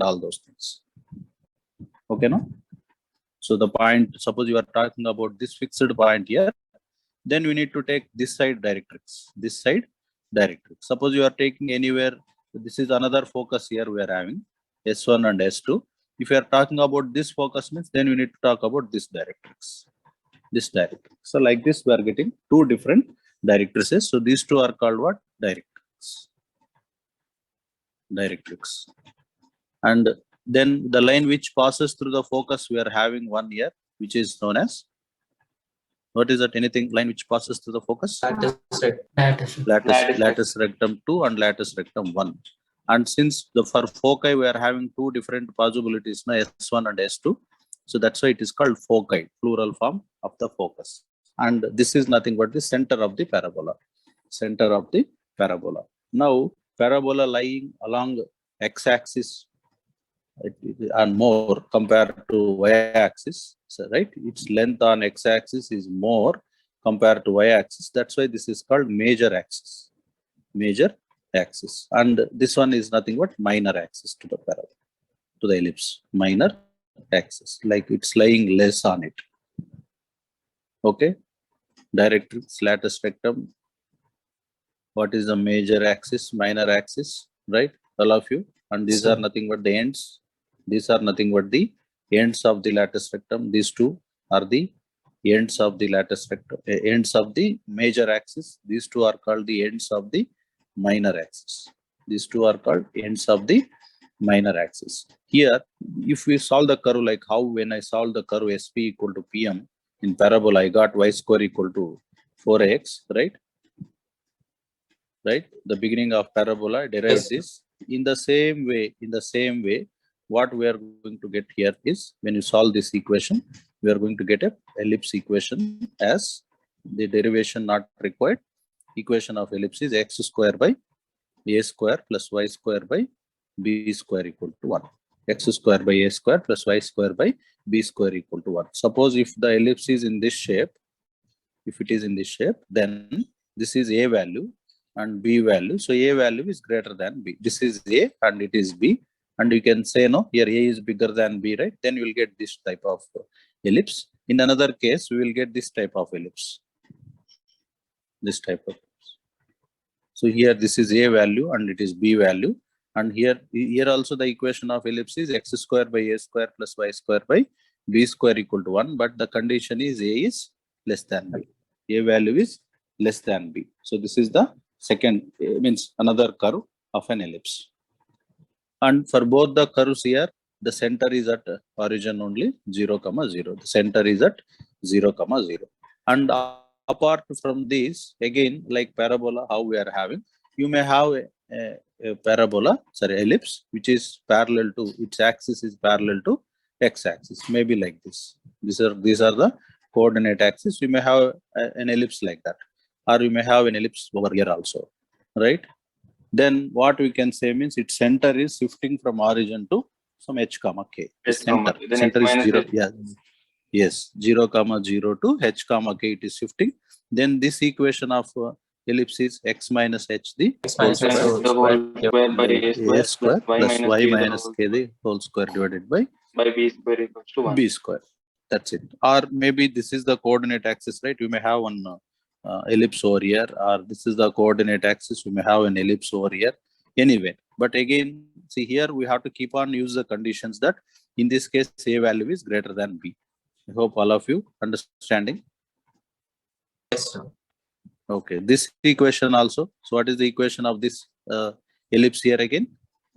all those things. Okay, no? So the point, suppose you are talking about this fixed point here, then we need to take this side directrix, this side directrix. Suppose you are taking anywhere, this is another focus here we are having, S1 and S2. If you are talking about this focus means, then we need to talk about this directrix, this directrix. So like this, we are getting two different directrices. So these two are called what? Directrix. Directrix. And then the line which passes through the focus, we are having one here, which is known as, what is that? Anything line which passes through the focus? Latus rectum 2 and latus rectum 1. And since for foci we are having two different possibilities, S1 and S2, so that's why it is called foci, plural form of the focus. And this is nothing but the center of the parabola. Center of the parabola. Now parabola lying along x-axis and more compared to y-axis, so right, its length on x-axis is more compared to y-axis. That's why this is called major axis. Major axis. And this one is nothing but minor axis to the parabola, to the ellipse. Minor axis, like it's lying less on it. Okay. Directrix, latus rectum. What is the major axis, minor axis, right? All of you. And these are nothing but the ends. These are nothing but the ends of the latus rectum. These two are the ends of the latus rectum, ends of the major axis. These two are called the ends of the minor axis. These two are called ends of the minor axis. Here, if we solve the curve, like how when I solve the curve SP equal to PM in parabola, I got y square equal to 4x, right? Right? The beginning of parabola derives this. In the same way, what we are going to get here is, when you solve this equation, we are going to get a ellipse equation as the derivation not required. Equation of ellipse is x square by a square plus y square by b square equal to 1. X square by a square plus y square by b square equal to 1. Suppose if the ellipse is in this shape, if it is in this shape, then this is a value and b value. So a value is greater than b. This is a and it is b. And you can say, no, here a is bigger than b, right? Then you will get this type of ellipse. In another case, we will get this type of ellipse. This type of ellipse. So here this is a value and it is b value. And here also the equation of ellipse is x square by a square plus y square by b square equal to 1. But the condition is a is less than b. A value is less than b. So this is the second, means another curve of an ellipse. And for both the curves here, the center is at origin only 0, 0. The center is at 0, 0. And apart from this, again, like parabola, how we are having, you may have a parabola, sorry, ellipse, which is parallel to, its axis is parallel to x-axis, maybe like this. These are the coordinate axis. You may have an ellipse like that, or you may have an ellipse over here also, right? Then what we can say means its center is shifting from origin to some h comma k. Center is 0. Yeah. Yes, 0, 0 to h comma k. It is shifting. Then this equation of ellipse is x minus h the whole square by a square plus y minus k the whole square divided by b square equals to 1. B square. That's it. Or maybe this is the coordinate axis, right? You may have one ellipse over here, or this is the coordinate axis. You may have an ellipse over here. Anyway, but again, see here we have to keep on use the conditions that in this case a value is greater than b. I hope all of you understanding. Yes, sir. Okay, this equation also. So what is the equation of this ellipse here again?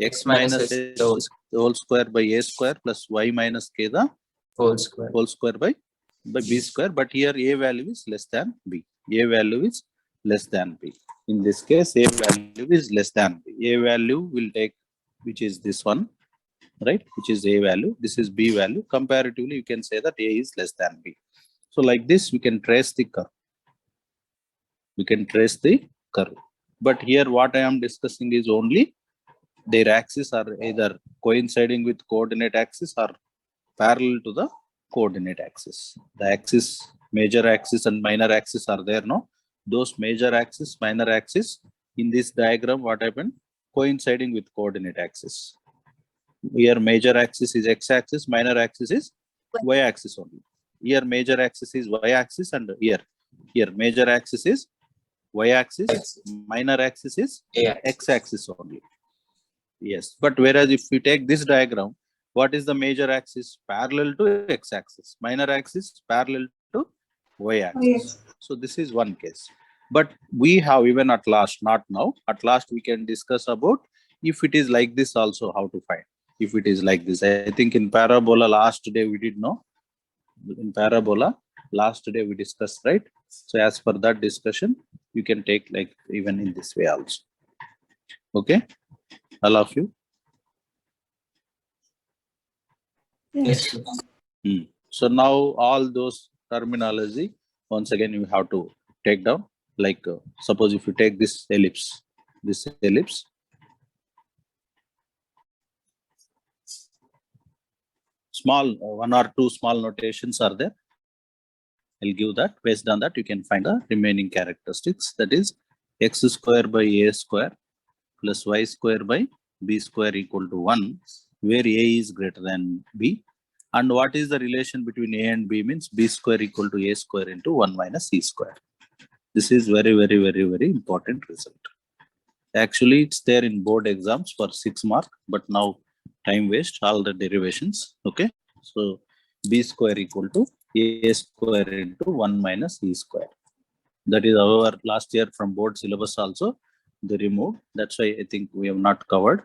X minus h whole square by a square plus y minus k the whole square by b square. But here a value is less than b. A value is less than b. In this case, a value is less than b. A value will take, which is this one, right? Which is a value. This is b value. Comparatively, you can say that a is less than b. So like this, we can trace the curve. We can trace the curve. But here what I am discussing is only their axes are either coinciding with coordinate axis or parallel to the coordinate axis. The axis, major axis and minor axis are there, no? Those major axis, minor axis in this diagram, what happened? Coinciding with coordinate axis. Here major axis is x-axis, minor axis is y-axis only. Here major axis is y-axis, and here major axis is y-axis, X. minor axis is A. x-axis only. Yes, but whereas if we take this diagram, what is the major axis? Parallel to x-axis, minor axis parallel to y-axis. So this is one case. But we have even at last, not now, at last we can discuss about if it is like this also, how to find. If it is like this, I think in parabola last day we did know. In parabola last day we discussed, right? So as per that discussion, you can take like even in this way also. Okay, all of you. Yes, sir. So now all those terminology, once again you have to take down. Like suppose if you take this ellipse, small one or two small notations are there. I'll give that. Based on that, you can find the remaining characteristics. That is x square by a square plus y square by b square equal to 1, where a is greater than b. And what is the relation between a and b means b square equal to a square into 1 minus c square. This is very, very, very, very important result. Actually, it's there in board exams for 6 mark, but now time waste all the derivations. Okay, so b square equal to a square into 1 minus e square. That is our last year from board syllabus also they removed. That's why I think we have not covered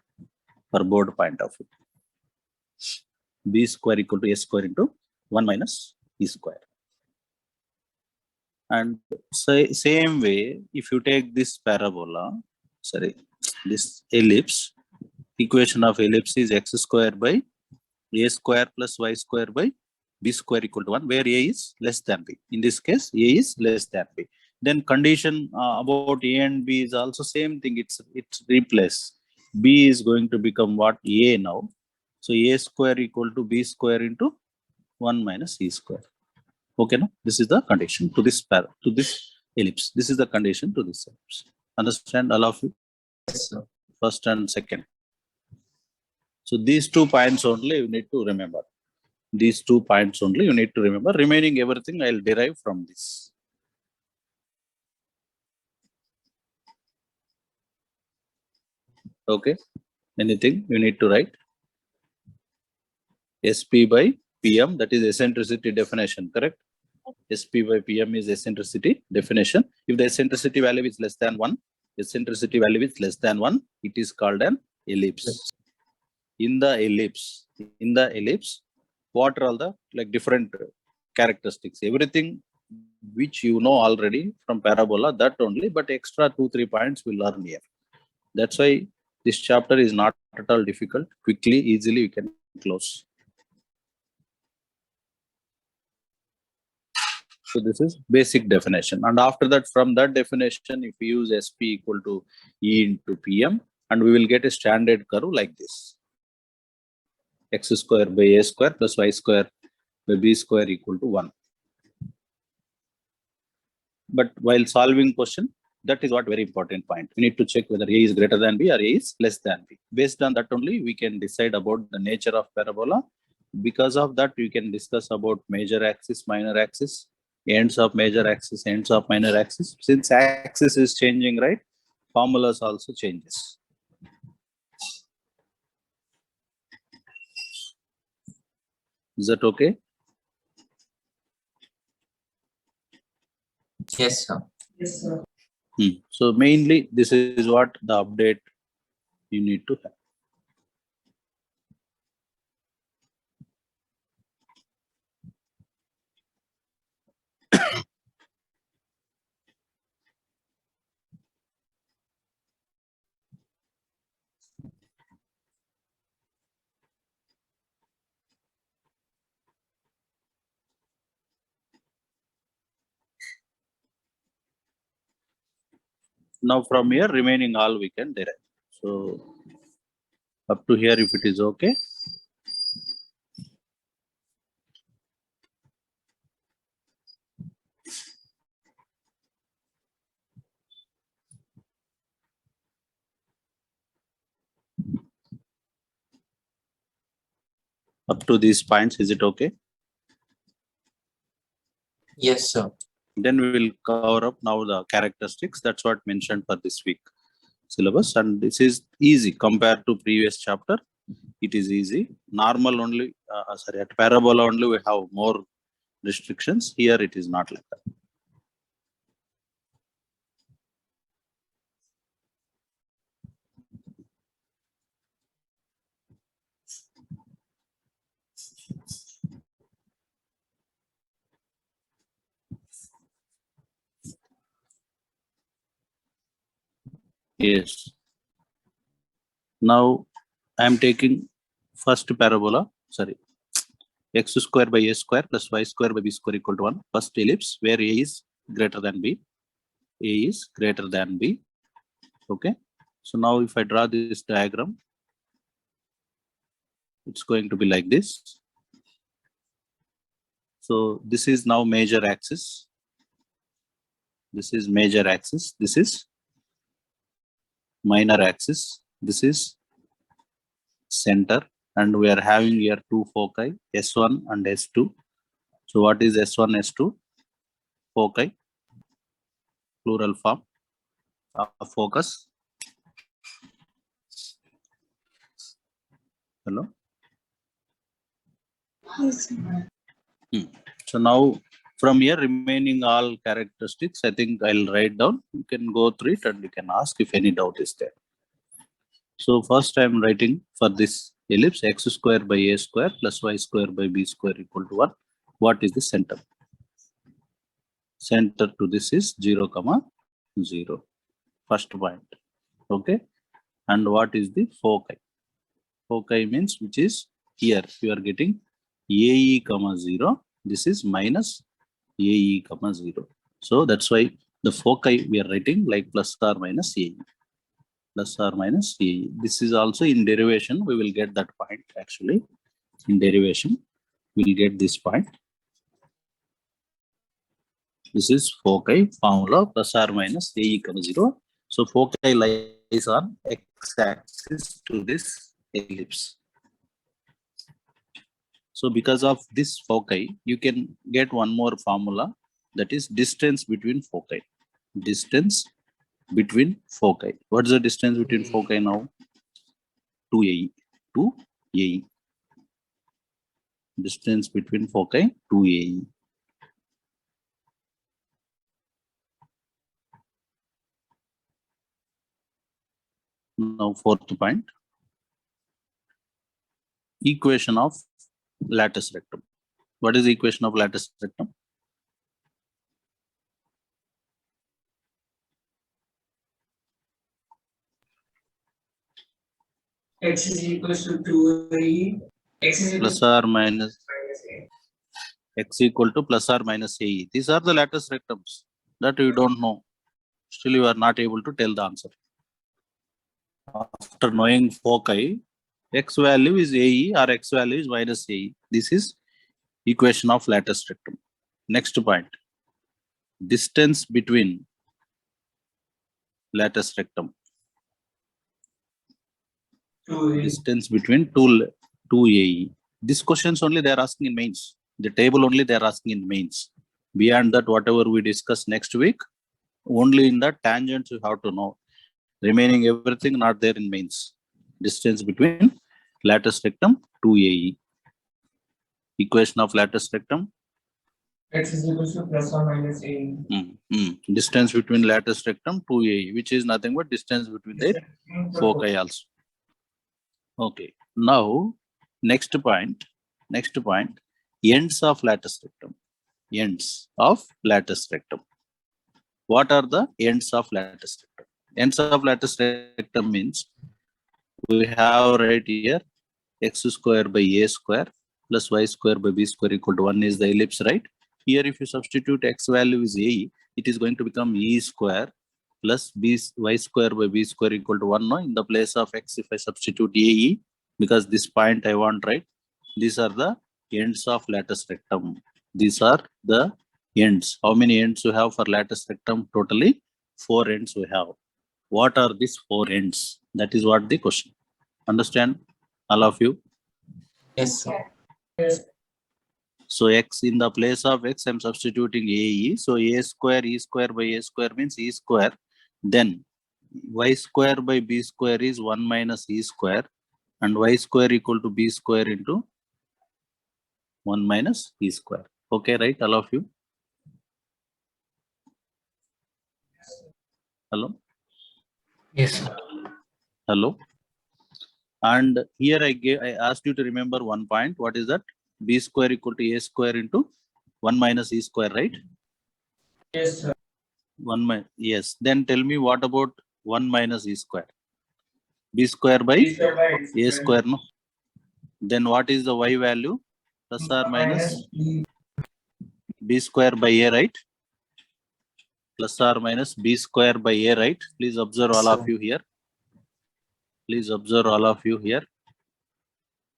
for board point of view. B square equal to a square into 1 minus e square. And same way, if you take this parabola, this ellipse, equation of ellipse is x square by a square plus y square by b square equal to 1, where a is less than b. In this case, a is less than b. Then condition about a and b is also same thing. It's replaced. B is going to become what? A now. So a square equal to b square into 1 minus e square. Okay, no? This is the condition to this ellipse. This is the condition to this ellipse. Understand, all of you? Yes, sir. First and second. So these 2 points only you need to remember. These 2 points only you need to remember. Remaining everything I'll derive from this. Okay. Anything you need to write? SP by PM, that is eccentricity definition, correct? SP by PM is eccentricity definition. If the eccentricity value is less than 1, eccentricity value is less than 1, it is called an ellipse. In the ellipse, what are all the like different characteristics? Everything which you know already from parabola, that only, but extra 2-3 points we'll learn here. That's why this chapter is not at all difficult. Quickly, easily you can close. So this is basic definition. And after that, from that definition, if we use SP equal to E into PM, and we will get a standard curve like this. X square by A square plus Y square by B square equal to 1. But while solving question, that is what very important point. We need to check whether A is greater than B or A is less than B. Based on that only, we can decide about the nature of parabola. Because of that, we can discuss about major axis, minor axis, ends of major axis, ends of minor axis. Since axis is changing, right? Formulas also changes. Is that okay? Yes, sir. Yes, sir. So mainly this is what the update you need to have. Now from here, remaining all we can derive. So up to here, if it is okay. Up to these points, is it okay? Yes, sir. Then we will cover up now the characteristics. That's what mentioned for this week syllabus, and this is easy compared to previous chapter. It is easy. Normal only, at parabola only we have more restrictions. Here it is not like that. Yes. Now I am taking first parabola, x square by a square plus y square by b square equal to 1. First ellipse where a is greater than b. A is greater than b. Okay. So now if I draw this diagram, it's going to be like this. So this is now major axis. This is major axis. This is minor axis. This is center. And we are having here two foci, S1 and S2. So what is S1, S2? Foci, plural form of focus. Hello? Yes, sir. So now from here remaining all characteristics, I think I'll write down. You can go through it and you can ask if any doubt is there. So first I'm writing for this ellipse x square by a square plus y square by b square equal to 1. What is the center? Center to this is 0, 0. First point. Okay. And what is the foci? Foci means which is here you are getting AE, 0. This is minus AE, 0. So that's why the foci we are writing like plus or minus AE. Plus or minus AE. This is also in derivation. We will get that point actually. In derivation, we will get this point. This is foci formula plus or minus AE, 0. So foci lies on x-axis to this ellipse. So because of this foci, you can get one more formula, that is distance between foci. Distance between foci. What is the distance between foci now? 2AE. 2AE. Distance between foci, 2AE. Now fourth point. Equation of lattice rectum. What is the equation of lattice rectum? X is equals to 2AE. X is equal Plus or minus x equal to plus or minus AE. These are the lattice rectums that you don't know. Still you are not able to tell the answer. After knowing foci, x value is AE or x value is minus AE. This is equation of lattice rectum. Next point. Distance between lattice rectum. 2AE. Distance between two AE. These questions only they are asking in mains. The table only they are asking in mains. Beyond that, whatever we discuss next week, only in the tangents you have to know. Remaining everything not there in mains. Distance between lattice rectum 2AE. Equation of lattice rectum. X is equals to plus or minus AE. Distance between lattice rectum 2AE, which is nothing but distance between the foci also. Okay. Now, next point. Ends of lattice rectum. Ends of lattice rectum. What are the ends of lattice rectum? Ends of lattice rectum means we have right here x square by a square plus y square by b square equal to 1 is the ellipse, right? Here if you substitute x value is a, it is going to become e square plus y square by b square equal to 1. No? In the place of x, if I substitute ae, because this point I want, right? These are the ends of lattice rectum. These are the ends. How many ends you have for lattice rectum? Totally 4 ends we have. What are these 4 ends? That is what the question. Understand, all of you? Yes, sir. Yes. So x in the place of x, I'm substituting AE. So a square E square by a square means E square. Then y square by b square is 1 minus E square, and y square equal to b square into 1 minus E square. Okay, right, all of you? Hello? Yes, sir. Hello? And here I asked you to remember one point. What is that? B square equal to a square into 1 minus E square, right? Yes, sir. Yes. Then tell me what about 1 minus E square? B square by B square by X a square, no? Then what is the y value? Plus or minus B. b square by a, right? Plus or minus b square by a, right? Please observe all of Sir. you here. Please observe all of you here.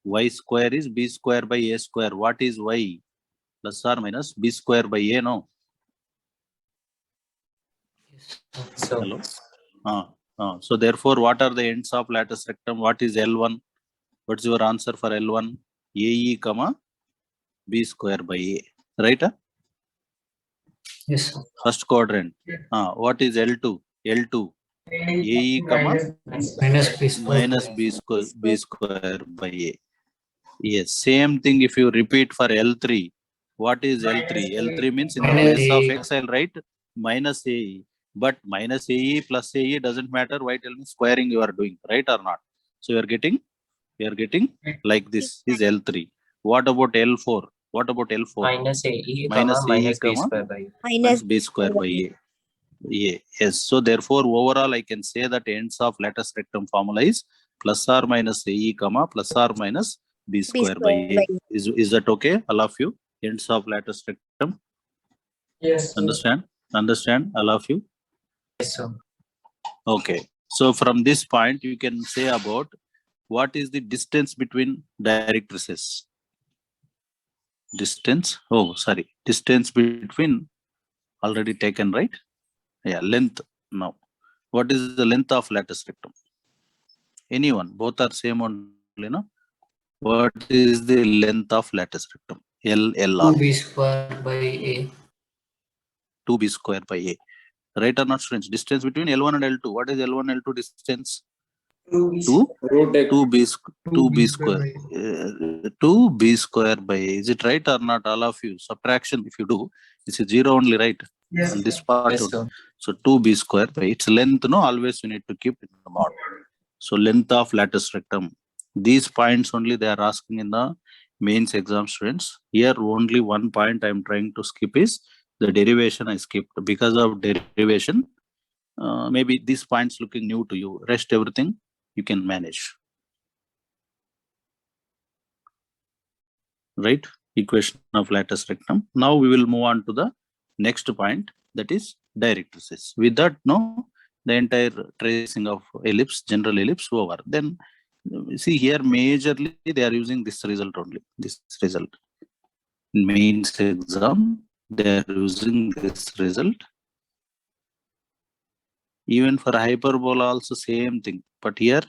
Y square is b square by a square. What is y? Plus or minus b square by a, no? So, Hello? So therefore, what are the ends of lattice rectum? What is L1? What's your answer for L1? AE comma b square by a, right? yes, sir. First quadrant. What is L2? L2 AE comma Minus B square. minus b square by a. Yes, same thing if you repeat for L3. What is L3? L3 means in the Minus place of AE. x, I'll write minus AE. But minus AE plus AE doesn't matter. Why tell me squaring you are doing, right or not? So you are getting like this is L3. What about L4? What about L4? Minus AE, Minus comma, AE, minus B comma, square by A. minus b square by a. Yeah, yes. So therefore, overall, I can say that ends of lattice rectum formula is plus or minus AE, comma, plus or minus b square by a. Is that okay, all of you? Ends of lattice rectum. Yes, sir. Understand, all of you? Yes, sir. Okay. So from this point, you can say about what is the distance between directrices. Distance. Oh, sorry. Distance between already taken, right? Yeah, length now. What is the length of lattice rectum? Anyone? Both are same only, no? What is the length of lattice rectum? LLR. 2B square by A. 2b square by a. Right or not, students? Distance between L1 and L2. What is L1 L2 distance? 2b square. 2b square by a. Is it right or not, all of you? Subtraction, if you do, it's a 0 only, right? Yes, On sir. this part. Yes, sir. So 2b square by its length, no, always you need to keep in the mod. So length of lattice rectum. These points only they are asking in the mains exam, students. Here only one point I am trying to skip is the derivation I skipped. Because of derivation, maybe these points looking new to you. Rest everything you can manage. Right? Equation of lattice rectum. Now we will move on to the next point, that is directrices. With that, no, the entire tracing of ellipse, general ellipse over. Then see here majorly they are using this result only. This result. In mains exam, they are using this result. Even for hyperbola also same thing. But here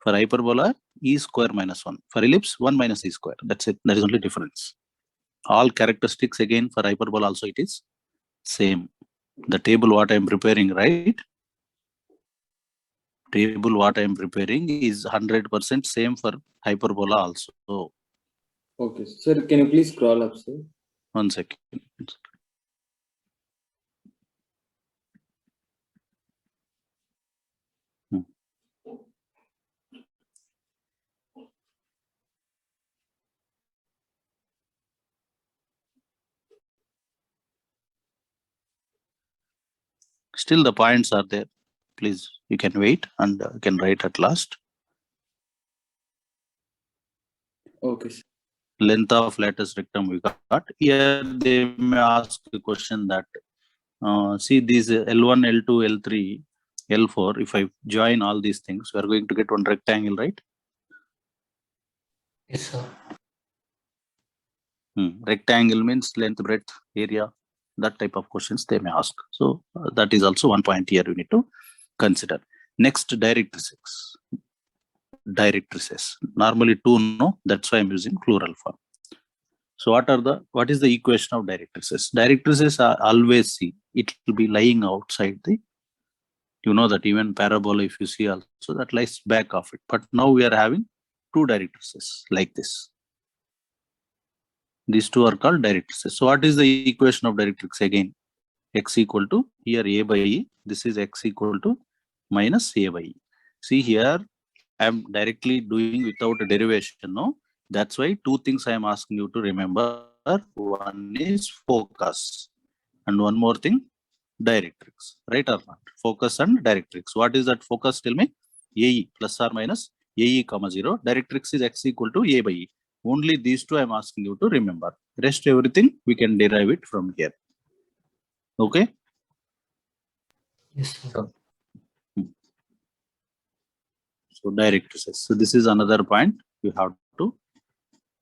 for hyperbola, e square minus 1. For ellipse, 1 minus e square. That's it. That is only difference. All characteristics again for hyperbola also it is same. The table what I am preparing, right? Table what I am preparing is 100% same for hyperbola also. So, okay, sir, can you please scroll up, sir? one second. Still the points are there. Please, you can wait and you can write at last. Okay, sir. Length of lattice rectum we got. Here they may ask a question that, see these L1, L2, L3, L4, if I join all these things, we are going to get one rectangle, right? Yes, sir. Rectangle means length, breadth, area, that type of questions they may ask. So that is also one point here you need to consider. Next, directrices. directrices. Normally two, no, that's why I'm using plural form. So what is the equation of directrices? Directrices are always see, it will be lying outside the, you know that even parabola, if you see also, that lies back of it. But now we are having two directrices like this. These two are called directrices. So what is the equation of directrix again? X equal to, here A by E, this is X equal to minus A by E. See here, I am directly doing without a derivation, no? That's why two things I am asking you to remember. One is focus and one more thing, directrix, right or not? Focus and directrix. What is that focus? Tell me. AE plus or minus AE comma 0. Directrix is X equal to A by E. Only these two I am asking you to remember. Rest everything we can derive it from here. Okay. Yes, sir. So directrices. So this is another point you have to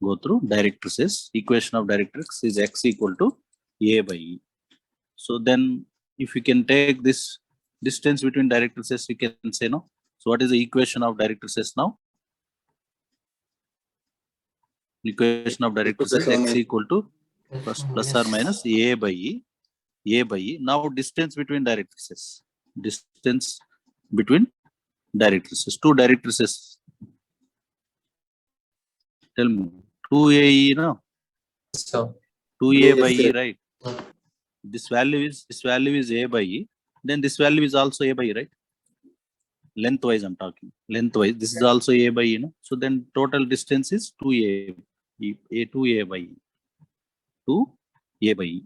go through. Directrices. Equation of directrix is X equal to A by E. So then if you can take this distance between directrices, you can say no. So what is the equation of directrices now? Equation of directrices X equal to plus or minus A by E. A by E. Now distance between directrices. Distance between directrices. Two directrices. Tell me. 2AE, no? So, 2A by Yes, E, sir. right? This value is A by E. Then this value is also A by E, right? Lengthwise I'm talking. Lengthwise. This is also A by E, no? So then total distance is 2A. A by E. 2A by E.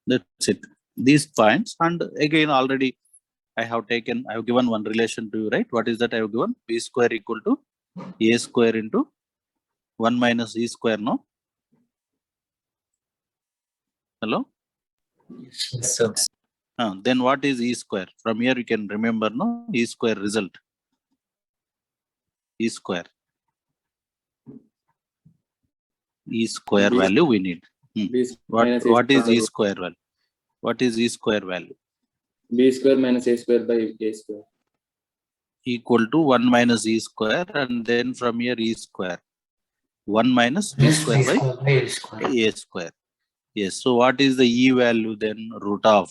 That's it. These points, and again already I have given one relation to you, right? What is that I have given? B square equal to A square into 1 minus E square, no? Hello? yes, sir. Then what is E square? From here you can remember, no? E square result. E square. E square B- value we need. B What minus A is square E square value? What is E square value? B square minus A square by A square. Equal to 1 minus E square, and then from here E square. 1 minus B Yes, square by A square. A square. Yes. So what is the E value then? Root of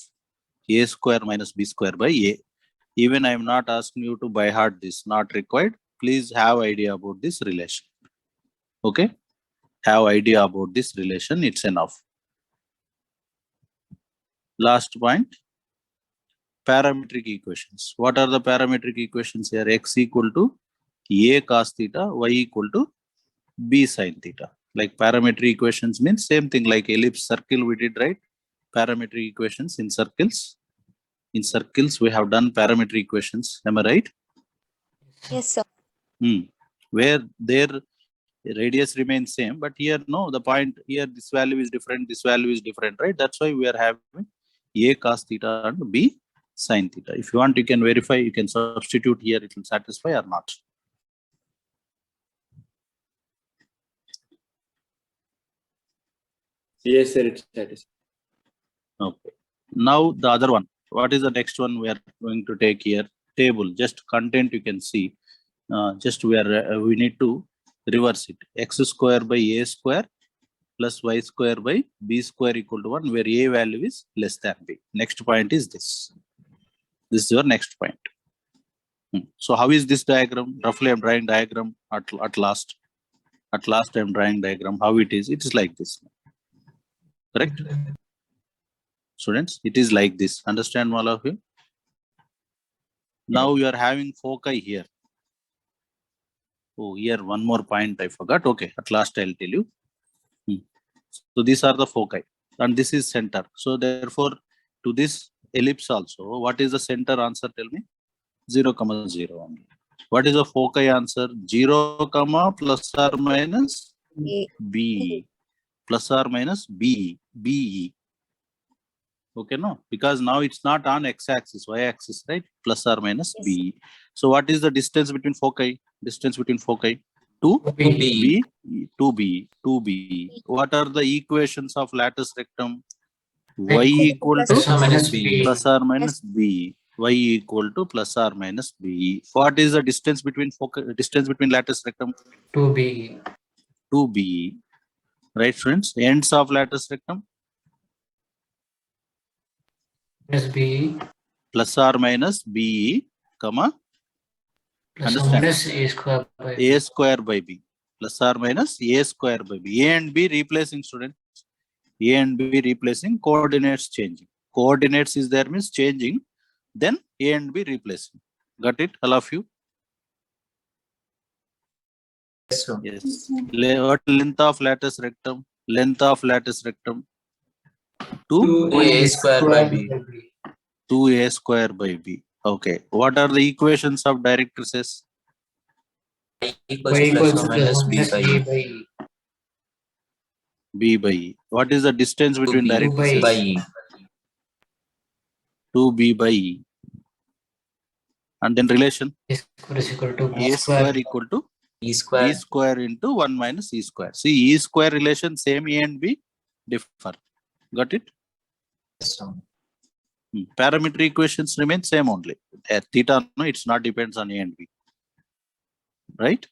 A square minus B square by A. Even I am not asking you to by heart this, not required. Please have idea about this relation. Okay. Have idea about this relation. It's enough. Last point. Parametric equations. What are the parametric equations here? X equal to A cos theta, Y equal to B sin theta. Like parametric equations means same thing like ellipse, circle we did, right? Parametric equations in circles. In circles we have done parametric equations. Am I right? Yes, sir. Where their radius remains same, but here no, the point here this value is different, this value is different, right? That's why we are having A cos theta and B sin theta. If you want, you can verify, you can substitute here, it will satisfy or not. Yes, sir, it's satisfied. Okay. Now the other one. What is the next one we are going to take here? Table. Just content you can see. Just we need to reverse it. X square by A square plus Y square by B square equal to 1, where A value is less than B. Next point is this. This is your next point. So how is this diagram? Roughly I'm drawing diagram at last. At last I'm drawing diagram. How it is? It is like this. Correct? Students, it is like this. Understand all of you? Now you are having foci here. Oh, here one more point I forgot. Okay, at last I'll tell you. So these are the foci and this is center. So therefore to this ellipse also, what is the center answer? Tell me. 0, 0 only. What is the foci answer? 0, plus or minus A. B. Plus or minus B. BE. Okay, no, because now it's not on x-axis, y-axis, right? Plus or minus Yes. B. So what is the distance between foci? Distance between foci? 2B. 2B. What are the equations of lattice rectum? Y Y equal plus to or minus B. plus or minus B. y equal to plus or minus BE. What is the distance between lattice rectum? 2B. 2BE. Right, friends? Ends of lattice rectum Minus B. plus or minus BE, comma, Plus or understand? minus A square by B. A square by B. Plus or minus A square by B. A and B replacing, students. A and B replacing, coordinates changing. Coordinates is there means changing. Then A and B replacing. Got it, all of you? Yes, sir. Yes. What length of lattice rectum? Length of lattice rectum? 2 2A square by B. 2A square by B. Okay. What are the equations of directrices? Y Y equals equals plus or minus B minus by A E. by E. B by E. What is the distance between 2B directrices? by E. 2B by E. And then relation? A square is equal to B A square. square equal to E B square. square into 1 minus E square. See, E square relation, same A and B differ. Got it? Yes, sir. Parameter equations remain same only. Theta, no, it's not depends on A and B. Right?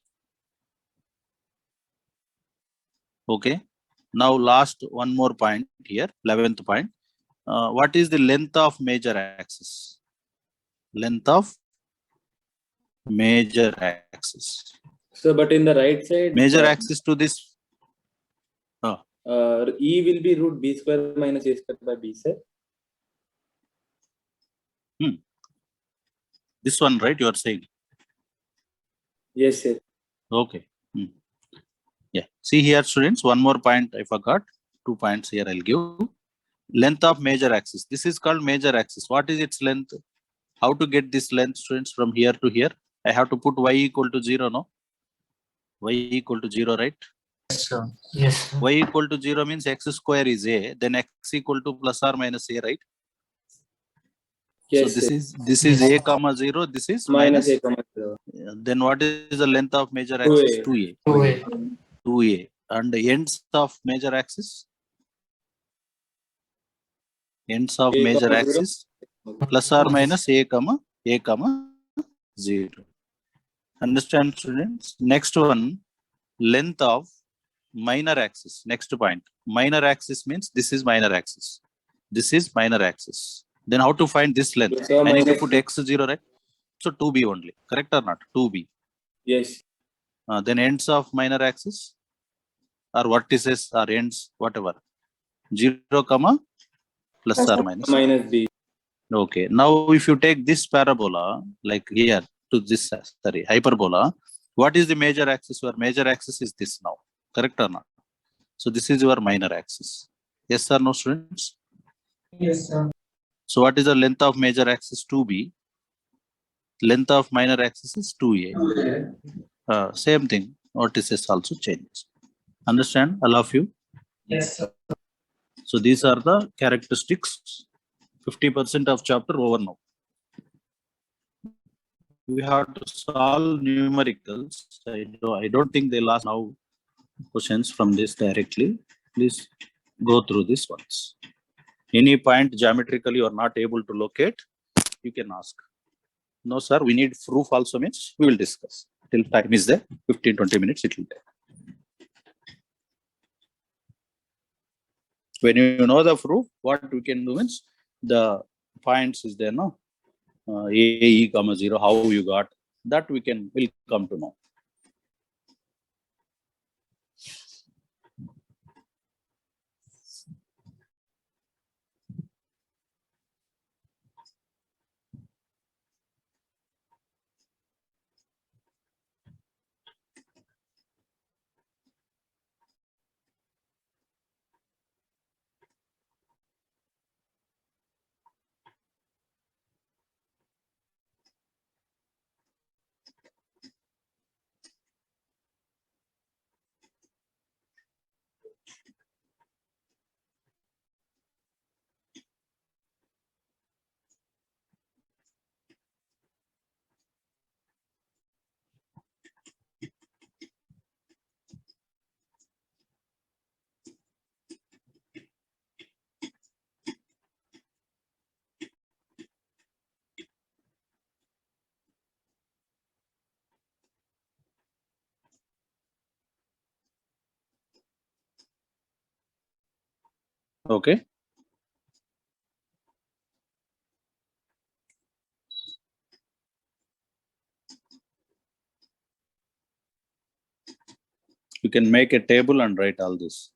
Okay. Now last one more point here, 11th point. What is the length of major axis? Length of major axis. So, but in the right side, Major axis to this. E will be root B square minus A square by B, sir. This one, right? You are saying. Yes, sir. Okay. Yeah. See here, students, one more point I forgot. 2 points here I'll give. Length of major axis. This is called major axis. What is its length? How to get this length, students, from here to here? I have to put y equal to 0, no? Y equal to 0, right? Yes, sir. Yes, sir. Y equal to 0 means x square is a, then x equal to plus or minus a, right? Yes, So sir. this is a comma 0, this is Minus minus. A comma 0. Then what is the length of major axis? 2a. 2A. 2a. And the ends of major axis? Ends of A major comma 0. axis plus or minus a comma 0. Understand, students? Next one, length of minor axis. Next point, minor axis means this is minor axis. This is minor axis. Then how to find this length? So I need to minus put x0, right? So 2b only. Correct or not? 2b. Yes. Then ends of minor axis or vertices or ends, whatever. 0 comma plus or minus. Minus B. Okay. Now if you take this parabola, like here to this, hyperbola, what is the major axis? Your major axis is this now. Correct or not? So this is your minor axis. Yes or no, students? Yes, sir. So what is the length of major axis? 2b. Length of minor axis is 2a. Same thing. Vertices also changes. Understand, all of you? Yes, sir. So these are the characteristics. 50% of chapter over now. We have to solve numericals. I don't think they'll ask now questions from this directly. Please go through this once. Any point geometrically you are not able to locate, you can ask. No, sir, we need proof also means we will discuss. Till time is there, 15-20 minutes it will take. When you know the proof, what we can do means the points is there, no? A, comma 0, how you got that will come to know. Okay. You can make a table and write all this.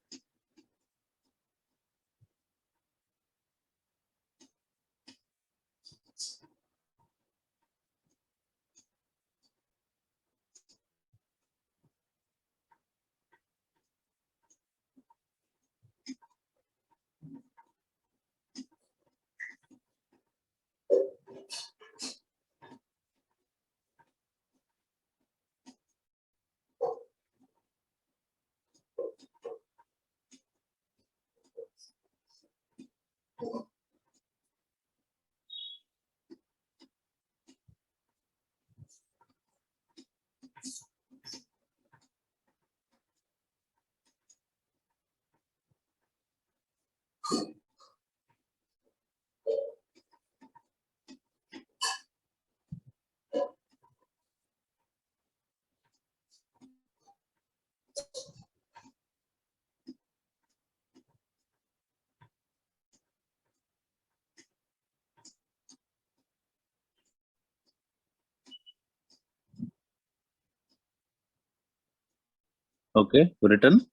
Okay, written.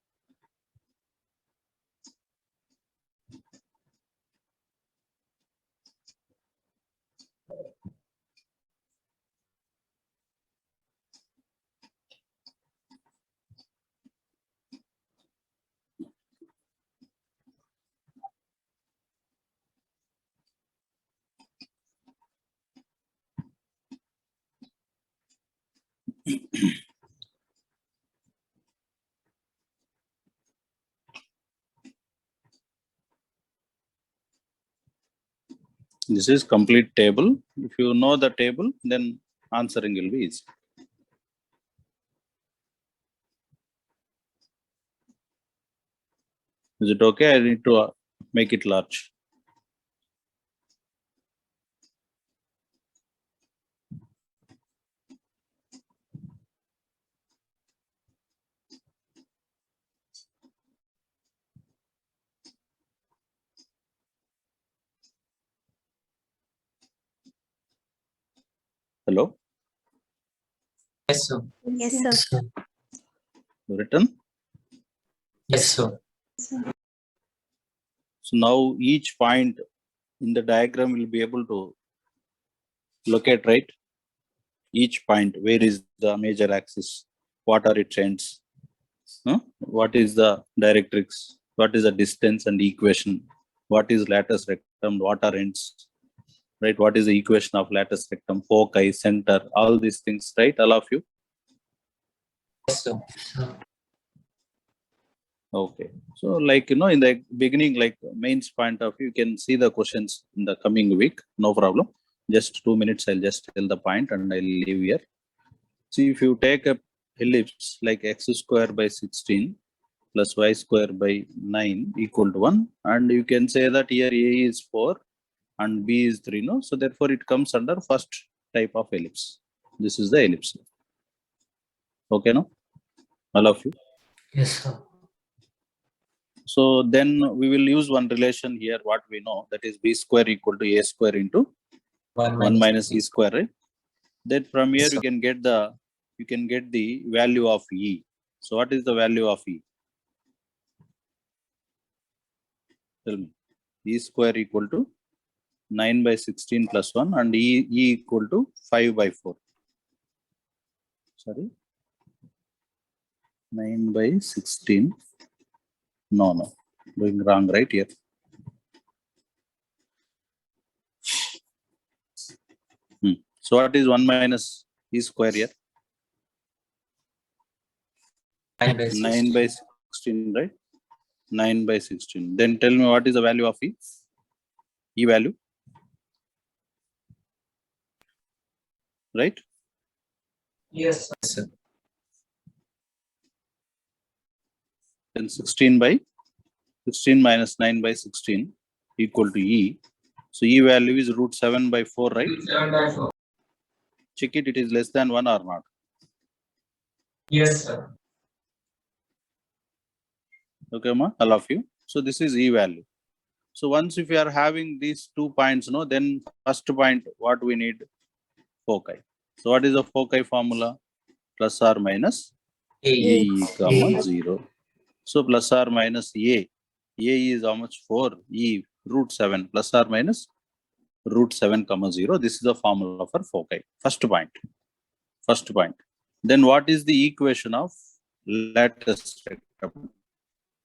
This is complete table. If you know the table, then answering will be easy. Is it okay? I need to make it large. Hello, Yes, sir. Yes, sir. Yes, sir. written. Yes, sir. So now each point in the diagram will be able to locate, right? Each point, where is the major axis? What are its ends? What is the directrix? What is the distance and equation? What is latus rectum? What are ends? Right? What is the equation of latus rectum, foci, center, all these things, right? All of you? Yes, sir. Okay. So like, in the beginning, like mains point of view, you can see the questions in the coming week, no problem. Just 2 minutes, I'll just tell the point and I'll leave here. See, if you take a ellipse like x square by 16 plus y square by 9 equal to 1, and you can say that here a is 4 and b is 3, no? So therefore it comes under first type of ellipse. This is the ellipse. Okay, no? All of you. Yes, sir. So then we will use one relation here, what we know, that is b square equal to a square into 1 minus e square, right? Then from here Yes, you sir. can get the value of e. So what is the value of e? Tell me. E square equal to 9 by 16 plus 1 and e equal to 5 by 4. Sorry. 9 by 16. No. Doing wrong right here. So what is 1 minus e square here? 9 by 9 by 16, right? 9 by 16. Then tell me what is the value of e? E value, right? Yes, sir. Then 16 minus 9 by 16 equal to e. So e value is root 7 by 4, right? 7/4. Check it, it is less than 1 or not. Yes, sir. Okay, ma, all of you. So this is e value. So once if you are having these 2 points, no, then first point, what we need? Foci. So what is the foci formula? Plus or minus A. E comma 0. So plus or minus A. A is how much? 4. E root 7 plus or minus root 7 comma 0. This is the formula for foci. First point. First point. Then what is the equation of lattice rectum?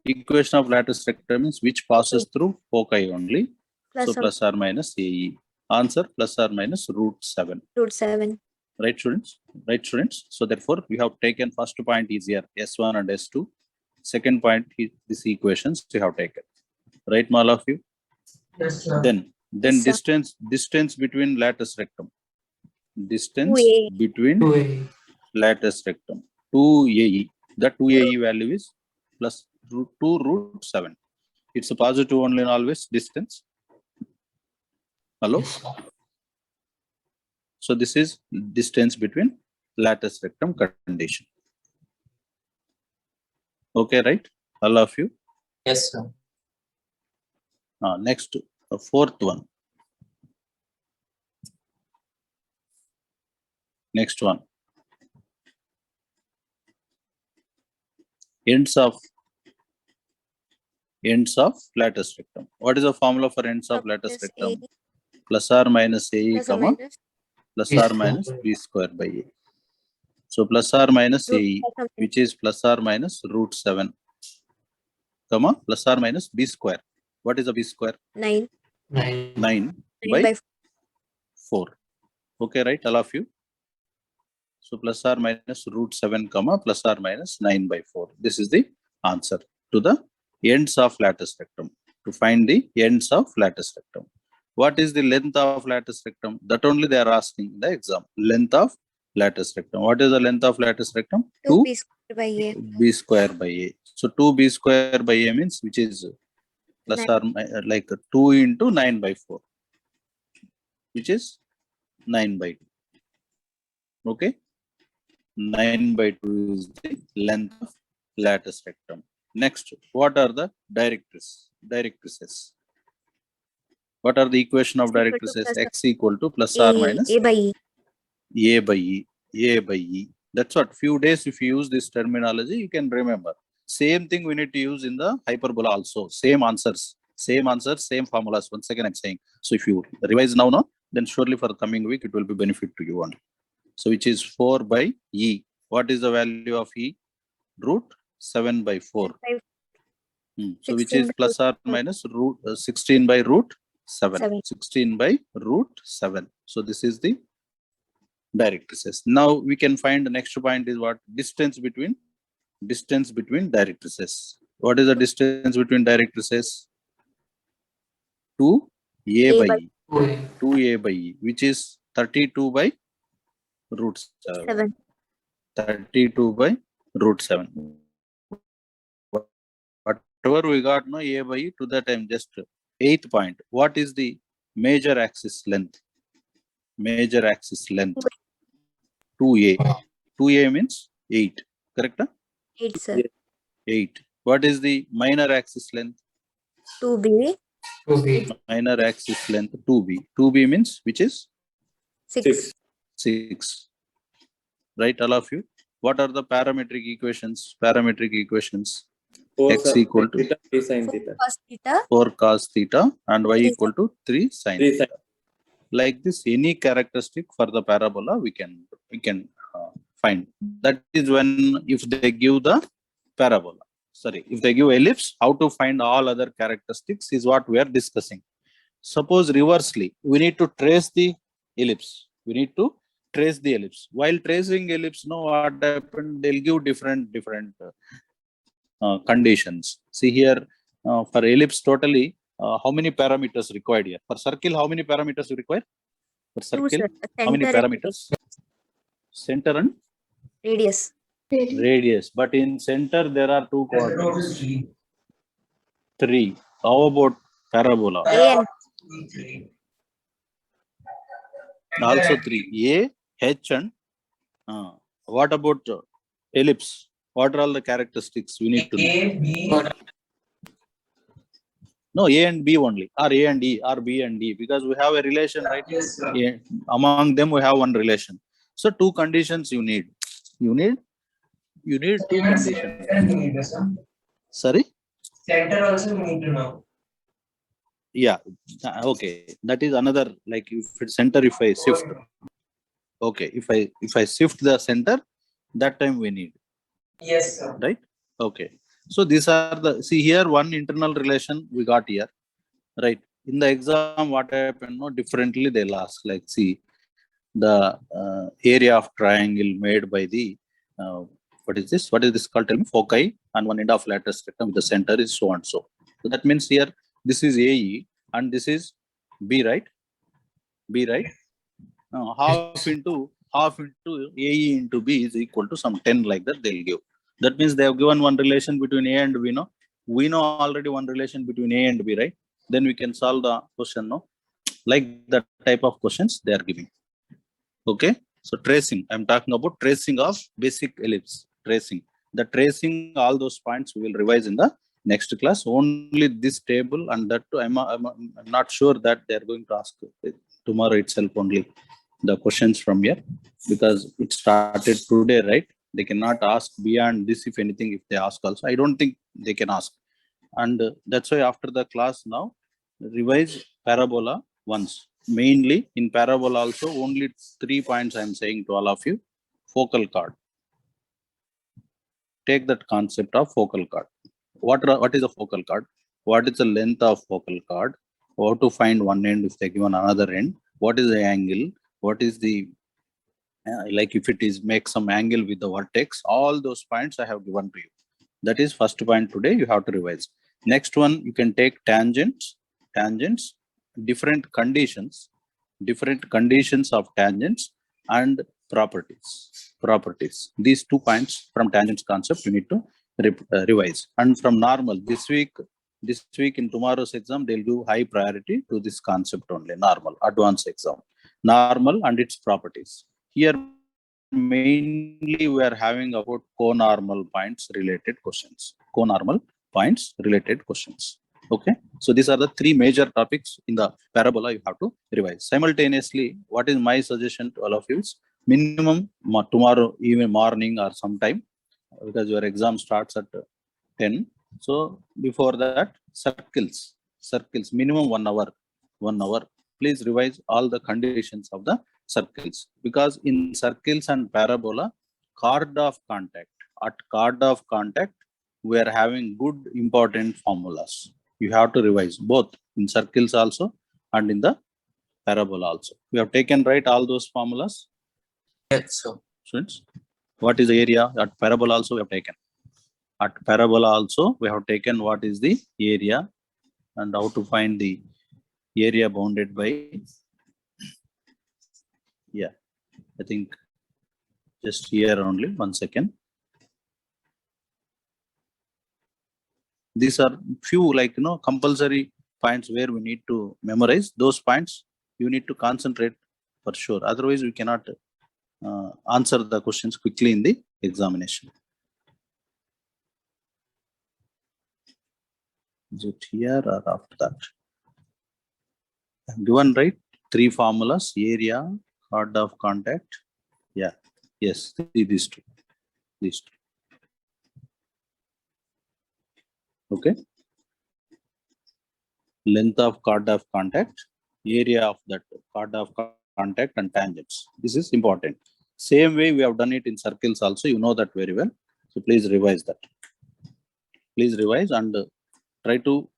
Equation of lattice rectum means which passes through foci only. So plus or minus AE. Answer plus or minus root 7. root 7. Right, students? Right, students? So therefore, we have taken first point is here, S1 and S2. Second point is this equations we have taken. Right, all of you? Yes, sir. Then Yes, sir. distance between lattice rectum. Distance 2A. between 2A. lattice rectum. 2AE. The 2AE value is plus 2 root 7. It's a positive only and always distance. Hello? Yes, sir. So this is distance between lattice rectum condition. Okay, right? All of you. Yes, sir. Next, the fourth one. Next one. Ends of lattice rectum. What is the formula for ends of lattice Plus rectum? A Plus or minus AE plus or comma minus plus B or square minus by A. B square by A. So plus or minus root AE, plus or minus which is plus or minus root 7, comma plus or minus B square. What is the B square? 9. 9. 9 9 by by 4. Okay, right, all of you? So plus or minus root 7, comma plus or minus 9 by 4. This is the answer to the ends of lattice rectum. To find the ends of lattice rectum. What is the length of lattice rectum? That only they are asking in the exam. Length of lattice rectum. What is the length of lattice rectum? 2B square by A. B square by A. So 2B square by A means which is plus or like 2 into 9 by 4, which is 9 by 2. Okay. 9 by 2 is the length of lattice rectum. Next, what are the directrices? What are the equation of X equal to directrices? plus X equal to plus or minus A by E. A by E. A by E. That's what. Few days if you use this terminology, you can remember. Same thing we need to use in the hyperbola also. Same answers, same formulas. Once again, I'm saying. So if you revise now, no, then surely for the coming week, it will be benefit to you only. So which is 4 by E. What is the value of E? Root 7 by 4. So which 16 is by plus or root minus root 16 by root 7. 7. 16 by root 7. So this is the directrices. Now we can find the next point is what? Distance between directrices. What is the distance between directrices? 2A A by by E. 2A by E, which is 32 by root 7. 7. 32 by root 7. Whatever we got, no, A by E, to that time just 8th point. What is the major axis length? Major axis length. 2A. 2A means 8. Correct? Huh? 8, sir. Yes. 8. What is the minor axis length? 2B. 2B. Minor axis length 2B. 2B means which is 6. 6. Right, all of you? What are the parametric equations? Parametric equations. 4 X sin equal to theta, 3 sin theta. Cos theta. 4 cos theta and y 3 equal to 3 sin 3 sin. theta. Like this, any characteristic for the parabola we can find. That is when if they give the parabola. Sorry, if they give ellipse, how to find all other characteristics is what we are discussing. Suppose reversely, we need to trace the ellipse. We need to trace the ellipse. While tracing ellipse, no, what happened? They'll give different conditions. See here, for ellipse totally, how many parameters required here? For circle, how many parameters you require? For 2, circle, sir. how many Center and parameters? Center and radius. radius. But in center, there are 2 coordinates. 3. How about parabola? A and Also 3. A, H and what about ellipse? What are all the characteristics we need to know? A, B, No, A and B only, or A and E, or B and D, because we have a relation, right? Yes, sir. Among them, we have one relation. So two conditions you need. You need two Even conditions. center we need, sir. Sorry? Center also we need to know. Yeah. Okay. That is another, like if it's center, if I shift. Okay. If I shift the center, that time we need. Yes, sir. Right? Okay. So these are the, see here, one internal relation we got here, right? In the exam, what happened, no, differently they'll ask, like, see, the area of triangle made by the, what is this called? Tell me, foci and one end of lattice rectum with the center is so and so. So that means here, this is AE and this is B, right? B, right? Half into AE into B is equal to some 10, like that they'll give. That means they have given one relation between A and B, no? We know already one relation between A and B, right? Then we can solve the question, no? Like that type of questions they are giving. Okay. So tracing, I'm talking about tracing of basic ellipse, tracing. The tracing, all those points we will revise in the next class. Only this table and that too, I'm not sure that they are going to ask tomorrow itself only the questions from here, because it started today, right? They cannot ask beyond this. If anything, if they ask also, I don't think they can ask. And that's why after the class now, revise parabola once. Mainly in parabola also, only 3 points I'm saying to all of you. Focal chord. Take that concept of focal chord. What is a focal chord? What is the length of focal chord? How to find one end if they given another end? What is the angle? What is the like if it is make some angle with the vertex? All those points I have given to you. That is first point today. You have to revise. Next one, you can take tangents, different conditions of tangents and properties. These 2 points from tangents concept you need to revise. And from normal, this week in tomorrow's exam, they'll give high priority to this concept only, normal, advanced exam, normal and its properties. Here, mainly we are having about conormal points related questions. Okay. So these are the 3 major topics in the parabola you have to revise. Simultaneously, what is my suggestion to all of you is minimum tomorrow, even morning or sometime, because your exam starts at 10. So before that, circles, minimum 1 hour. Please revise all the conditions of the circles, because in circles and parabola, chord of contact, we are having good important formulas. You have to revise both in circles also and in the parabola also. We have taken right all those formulas, Yes, sir. students. What is the area? At parabola also we have taken. At parabola also we have taken what is the area and how to find the area bounded by. Yeah, I think just here only, 1 second. These are few, like, compulsory points where we need to memorize. Those points you need to concentrate for sure. Otherwise, we cannot answer the questions quickly in the examination. Is it here or after that? I've given right 3 formulas: area, chord of contact. Yeah. Yes. These two. Okay. Length of chord of contact, area of that chord of contact, and tangents. This is important. Same way we have done it in circles also. You know that very well. So please revise that. Please revise and try to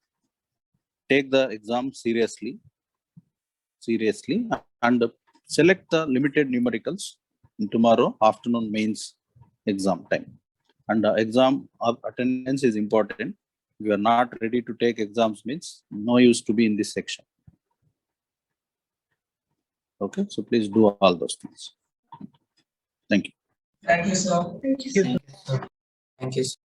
take the exam seriously, and select the limited numericals in tomorrow afternoon mains exam time. And exam attendance is important. If you are not ready to take exams, means no use to be in this section. Okay, so please do all those things. Thank you. Thank you, sir. Thank you, sir. Thank you, sir.